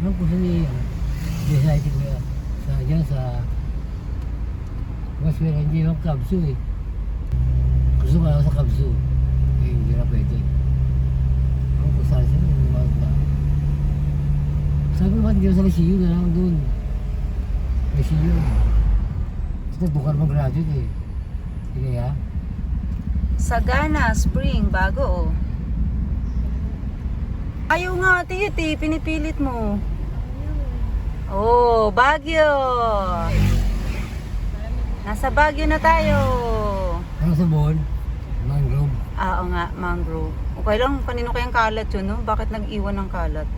Anong gusto ni decided ko sa dyan sa mas meron hindi ng Kabsu eh. Gusto ko ako sa Kabsu. Eh, hindi na pwede. Ang kusal sila, umawag ba? Sabi ko ba't hindi ko sa Lesiyo na lang doon. Lesiyo. Gusto bukar mag-graduate eh. Sige ya. Sagana Spring, bago oh. Ayaw nga ate, pinipilit mo. Oh, Baguio. Nasa Baguio na tayo. Ano sa Bohol? Mangrove. Oo nga, mangrove. Okay lang, kanino kayang kalat yun, no? Bakit nag-iwan ng kalat?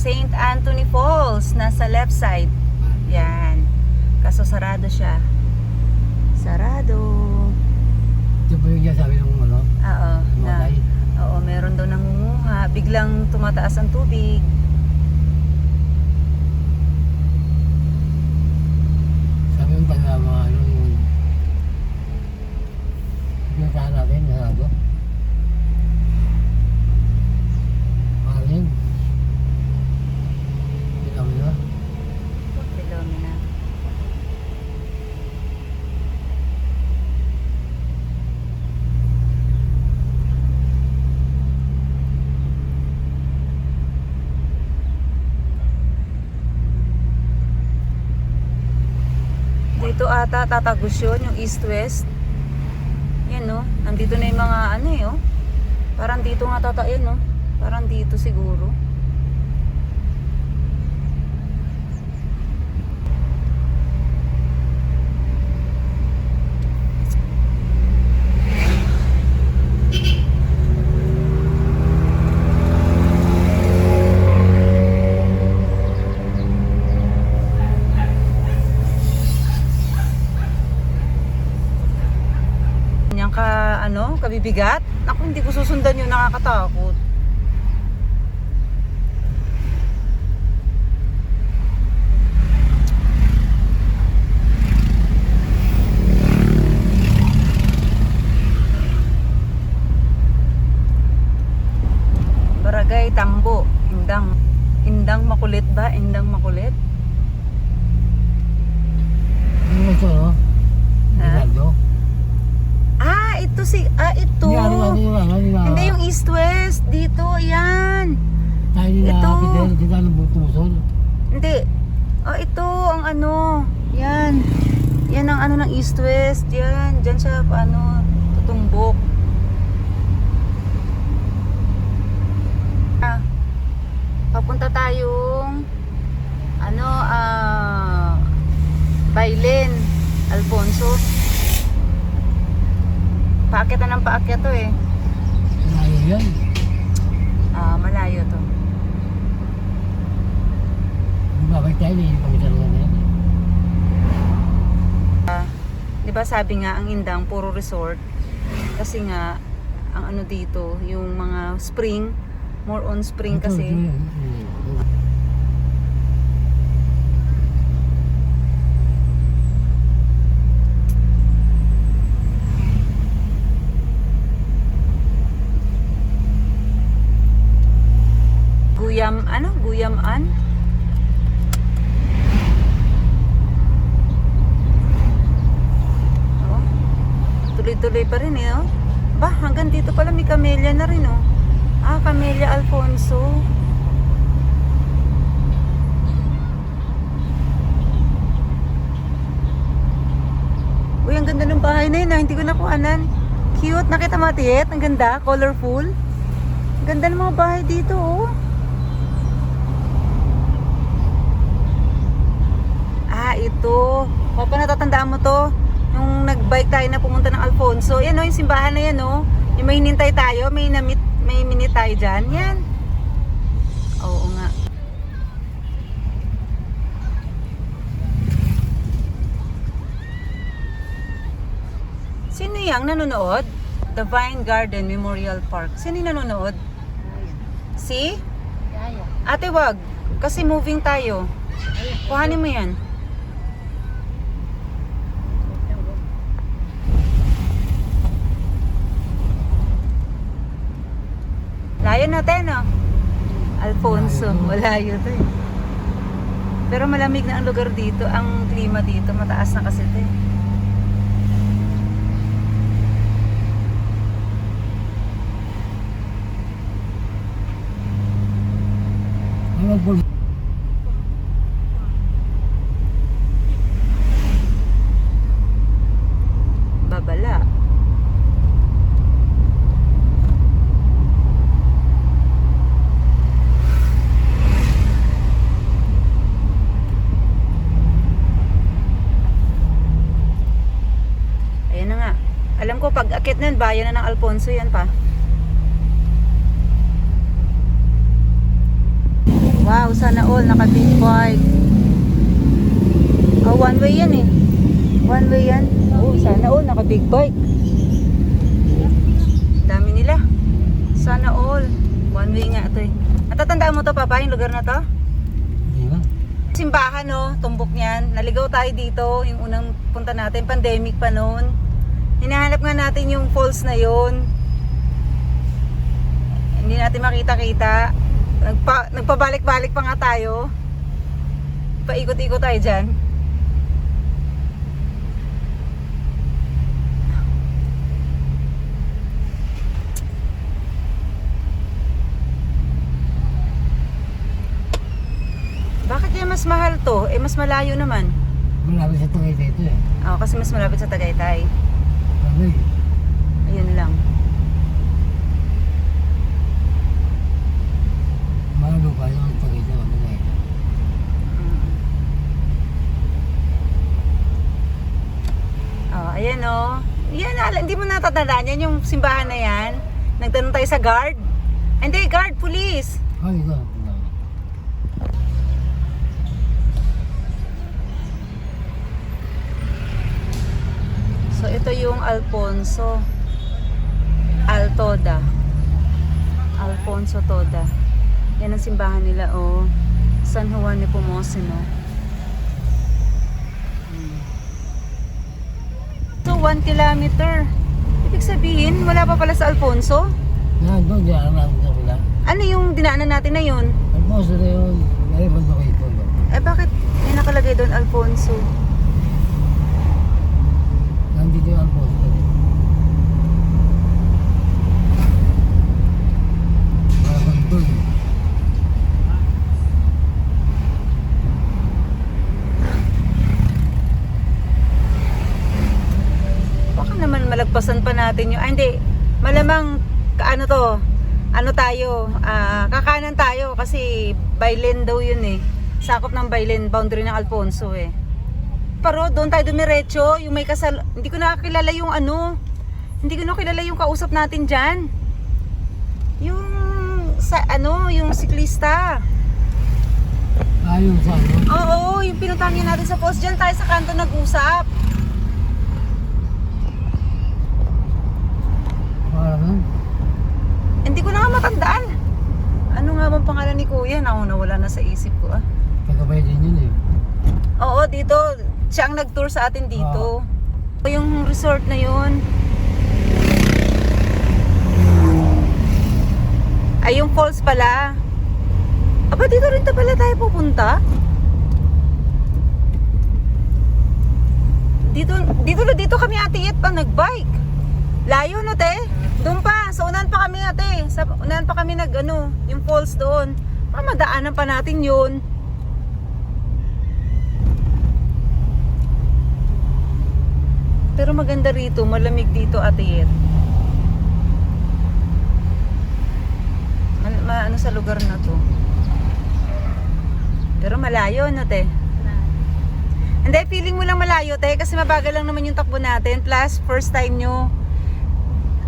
St. Anthony Falls, nasa left side. Yan. Kaso sarado siya. Sarado. Ito po yung sabi ng ano? Oo. Oo, meron daw nangunguha. Biglang tumataas ang tubig. Sabi yung taga mga ano yung tahan natin, sarado. Marin. Pilomena. Dito ata tatagos yun, yung east-west. Yan no, nandito na yung mga ano eh oh. Parang dito nga tatayin no. Parang dito siguro. Kabibigat? Ako hindi ko susundan yun, nakakatakot. Barangay Tambo, Indang Makulit ba? Indang Makulit? Ano ito no? Rinaldo? Ito. Hindi yung east-west. Dito, yan. Tayo nila Fidel, dito ang butusol. Hindi. Ito, ang ano. Yan. Yan ang ano ng east-west. Yan. Diyan siya, tutumbok. Papunta tayong Bailen, Alfonso. Paakyat na ng paakyat to eh. Malayo yan. Malayo to. Babalik tayo eh, pagkakaroon na yan. Di ba sabi nga ang Indang puro resort? Kasi nga ang ano dito, yung mga spring, more on spring kasi. Guyaman. Tuloy-tuloy pa rin eh, oh. Ba, hanggang dito pala may Camellia na rin, oh. Camellia Alfonso. Uy, ang ganda ng bahay na yun, hindi ko nakuhanan. Cute, nakita mo tiyet? Ang ganda, colorful. Ang ganda ng mga bahay dito, oh. Ito. Pa natatandaan mo to? Yung nag-bike tayo na pumunta ng Alfonso. Yan o, yung simbahan na yan o. Yung may hinintay tayo, may minute tayo dyan. Yan. Oo nga. Sino yung nanonood? The Vine Garden Memorial Park. Sino yung nanonood? Si? Kaya. Ate, wag. Kasi moving tayo. Kuhanin mo yan. Layo natin, no? Alfonso. Malayo to eh. Pero malamig na ang lugar dito. Ang klima dito. Mataas na kasi ito eh. Ano po? Babala. Ayan na nga. Alam ko pag akit nun, bayan na ng Alfonso yan pa. Wow, sana all naka big bike. Oh, one way yan eh. One way yan. Oh, sana all naka big bike. Dami nila. Sana all. One way nga ito eh. Natatandaan mo to, Papa, yung lugar na to? Hindi ba? Simbahan, no? Tumbok niyan. Naligaw tayo dito. Yung unang punta natin. Pandemic pa noon. Hinahanap nga natin yung falls na yon. Hindi natin makita-kita. Nagpabalik-balik pa nga tayo. Paikot-ikot tayo dyan. Bakit kaya mas mahal to? Eh mas malayo naman. Malapit sa Tagaytay ito eh. Oo, kasi mas malapit sa Tagaytay. Sabi, Ayun lang. mahalo pa yung Tagaytay. Mamaya. Oh, ayan oh. Yan, hindi mo natatandaan yan yung simbahan na yan. Nagtanong tayo sa guard. Hindi, guard, police. Ay, ito. So ito yung Alfonso Altoda. Alfonso Toda. Yan ang simbahan nila oh. San Juan de Pomocino. So 1 kilometer. Ibig sabihin, wala pa pala sa Alfonso? Yan, doon, diyan ang natin sa pula. Ano yung dinaanan natin na yun? Ang posto na yun, ay, bando kayo ito. Eh bakit may nakalagay doon Alfonso? Nandito yung ang posto. Parang doon. Baka naman malagpasan pa natin yung... hindi. Malamang, ano to? Ano tayo? Kakanan tayo kasi Bailen daw yun eh. Sakop ng Bailen, boundary ng Alfonso eh. Pero doon tayo dumiretso, yung may kasal... Hindi ko nakakilala yung ano. Hindi ko nakilala yung kausap natin dyan. Yung... sa ano, yung siklista. Ayun sa ano. Oo, yung pinuntahan niya natin sa post. Dyan tayo sa kanto nag-usap. Parang Hindi ko na nga matandaan. Ano nga bang pangalan ni Kuya? Nawala na sa isip ko ah. Tagabay din yun eh. Oo, dito. Siya ang nag-tour sa atin dito. Yung resort na yun. Ay, yung falls pala. Aba, dito rin pala tayo pupunta. Dito kami ate pa nag-bike. Layo no te. Doon pa, sa unahan pa kami ate. Sa unahan pa kami yung falls doon. Madaanan pa natin yun. Pero maganda rito, malamig dito ate. Ano sa lugar na to. Pero malayo no te. Hindi, feeling mo lang malayo te kasi mabagal lang naman yung takbo natin. Plus, first time nyo.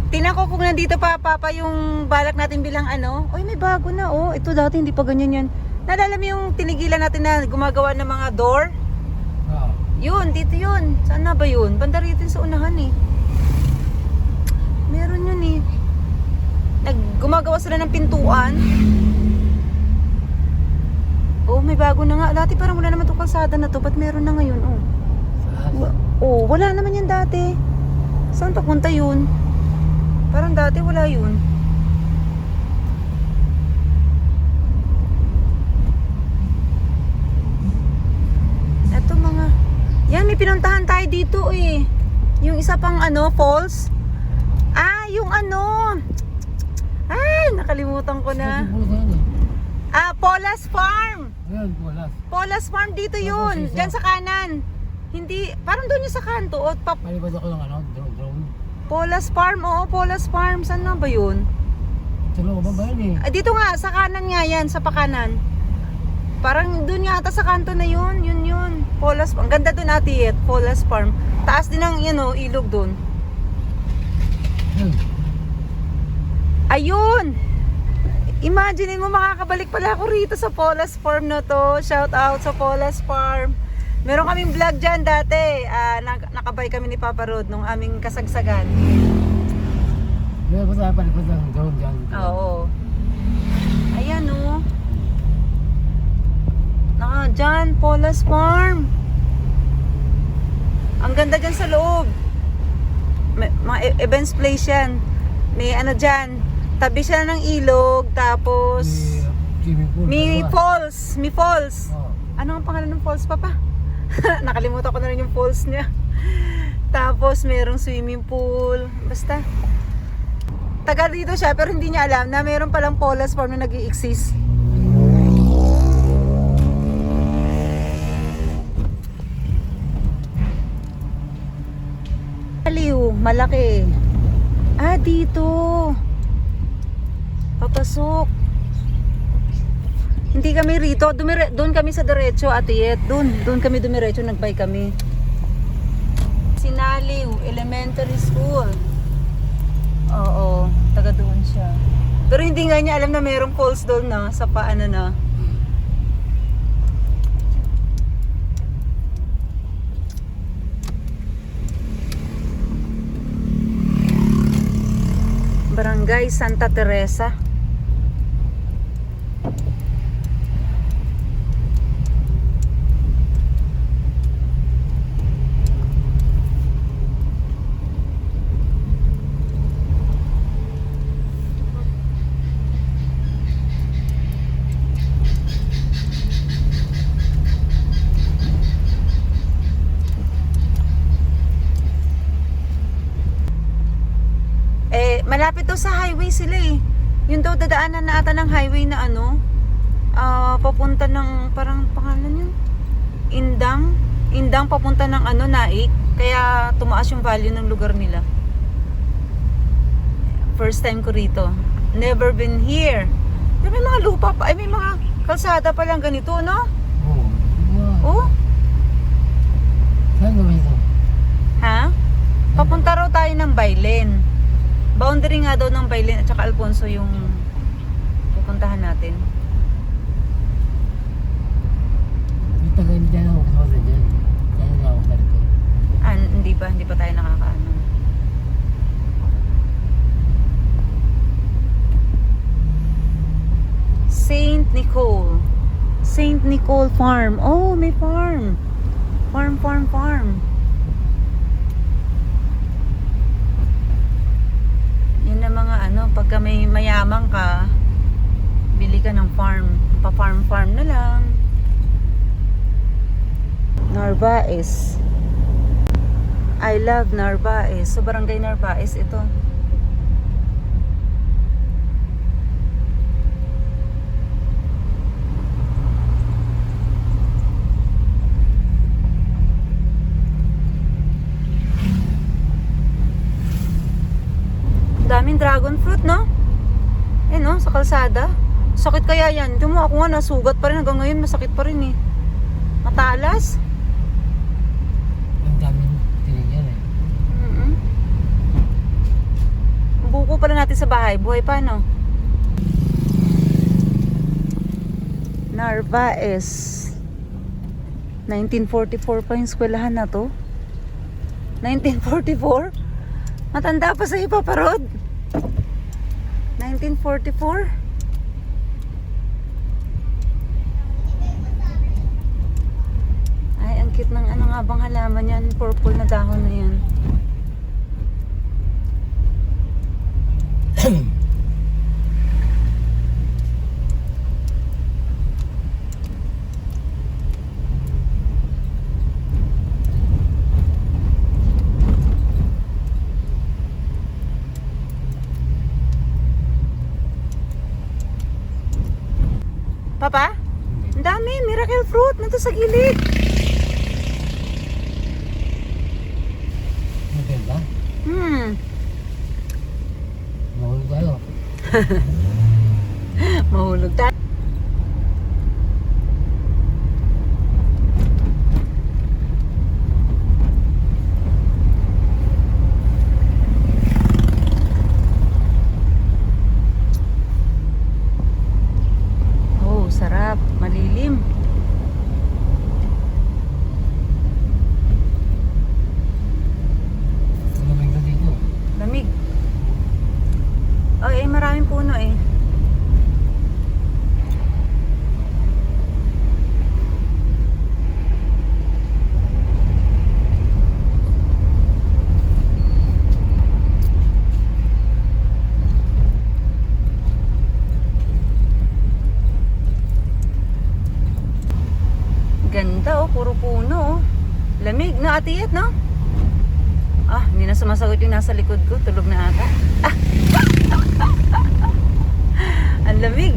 Tingnan ko kung nandito pa yung balak natin bilang ano. Oy, may bago na oh. Ito dati hindi pa ganyan yan. Naalala mo yung tinigilan natin na gumagawa ng mga door? Oo. Yun, dito yun. Saan na ba yun? Banda rito sa unahan eh. Meron yun eh. Gumagawa sila ng pintuan. Oh, may bago na nga. Dati parang wala naman itong kalsada na to. Ba't meron na ngayon? Oh. Saan? Oh, wala naman yan dati. Saan papunta yun? Parang dati wala yun. Ito mga... Yan, may pinuntahan tayo dito eh. Yung isa pang ano, falls. Ah, yung ano... Ay, nakalimutan ko na. Saan yung pulo na yan eh? Ah, Polas Farm. Ayan, pulas. Polas Farm dito Tapos yun. isa. Diyan sa kanan. Hindi, parang doon yung sa kanto. O, Palipad ako ng ano, drone. Polas Farm, oo, Polas Farm. Saan na ba yun? Sa loob ba yan eh? Ah, dito nga, sa kanan nga yan, sa pakanan. Parang doon yata sa kanto na yun, yun. Polas, ang ganda doon ati eh, Polas Farm. Taas din ang, ilog doon. Yan. Ayun! Imagine mo, makakabalik pala ako rito sa Polas Farm na to. Shout out sa Polas Farm. Meron kaming vlog dyan dati. Nakabay kami ni Papa Rod nung aming kasagsagan. Meron pa tayo palipad ng drone dyan. Oo. Ayan o. Dyan, Polas Farm. Ang ganda dyan sa loob. Mga events place yan. May ano dyan. Tabi siya ng ilog. Tapos Swimming pool. may dalawa. falls. May falls. Oo. Ano ang pangalan ng falls, Papa? Nakalimutan ko na rin yung falls niya. Tapos merong swimming pool. Basta. Taga dito siya pero hindi niya alam na meron palang Polas Farm na nag-i-exist. Aliw, malaki. Ah, dito. Papasok. Hindi kami rito. Doon kami sa diretso, Ate Yet. Doon kami dumiretso, nagbay kami. Sinaliw Elementary School. Oo, taga doon siya. Pero hindi nga niya alam na mayroong falls doon na, sa paano na. Barangay Santa Teresa. Malapit daw sa highway sila eh. Yun daw dadaanan na ata ng highway na ano, papunta ng, parang pangalan yun, Indang papunta ng ano, Naik. Kaya tumaas yung value ng lugar nila. First time ko rito. Never been here. Pero may mga lupa pa, ay may mga kalsada pa lang ganito, no? Oo. Oh, Saan naman ito? ha? Papunta raw tayo ng Bailen. Boundary nga daw ng Bailen at saka Alfonso yung pupuntahan natin. Dito ka hindi dyan ako kasama dyan. Dyan na ako sa rito. Hindi pa tayo nakakaano. Saint Nicole Farm. Oh, may farm. Farm. Yun na mga ano, pagka may mayamang ka, bili ka ng farm. Pa-farm na lang. Narvaez. I love Narvaez. So, Barangay Narvaez ito. Daming dragon fruit, no? Eh, no? Sa kalsada. Sakit kaya yan. Ito mo, ako nga nasugat pa rin. Hanggang ngayon, masakit pa rin eh. Matalas. Ang daming tinigyan eh. Buko pala natin sa bahay. Buhay pa, no? Narvaez. 1944 pa yung eskwelahan na to. 1944? Matanda pa sa Papa Rod. 1944? Cute ng ano nga bang halaman yan, purple na dahon na yan. Papa? Ang dami, miracle fruit nandito sa gilid. Maganda. Mahulog tayo. Mahulog tayo. Oh, sarap. Malilim. Malamig na dito. Lamig. Ay, maraming puno eh. Ganda oh, puro puno oh. Lamig na atiyat no? Ah, hindi na sumasagot yung nasa likod ko. Tulog na ata. Ang lamig.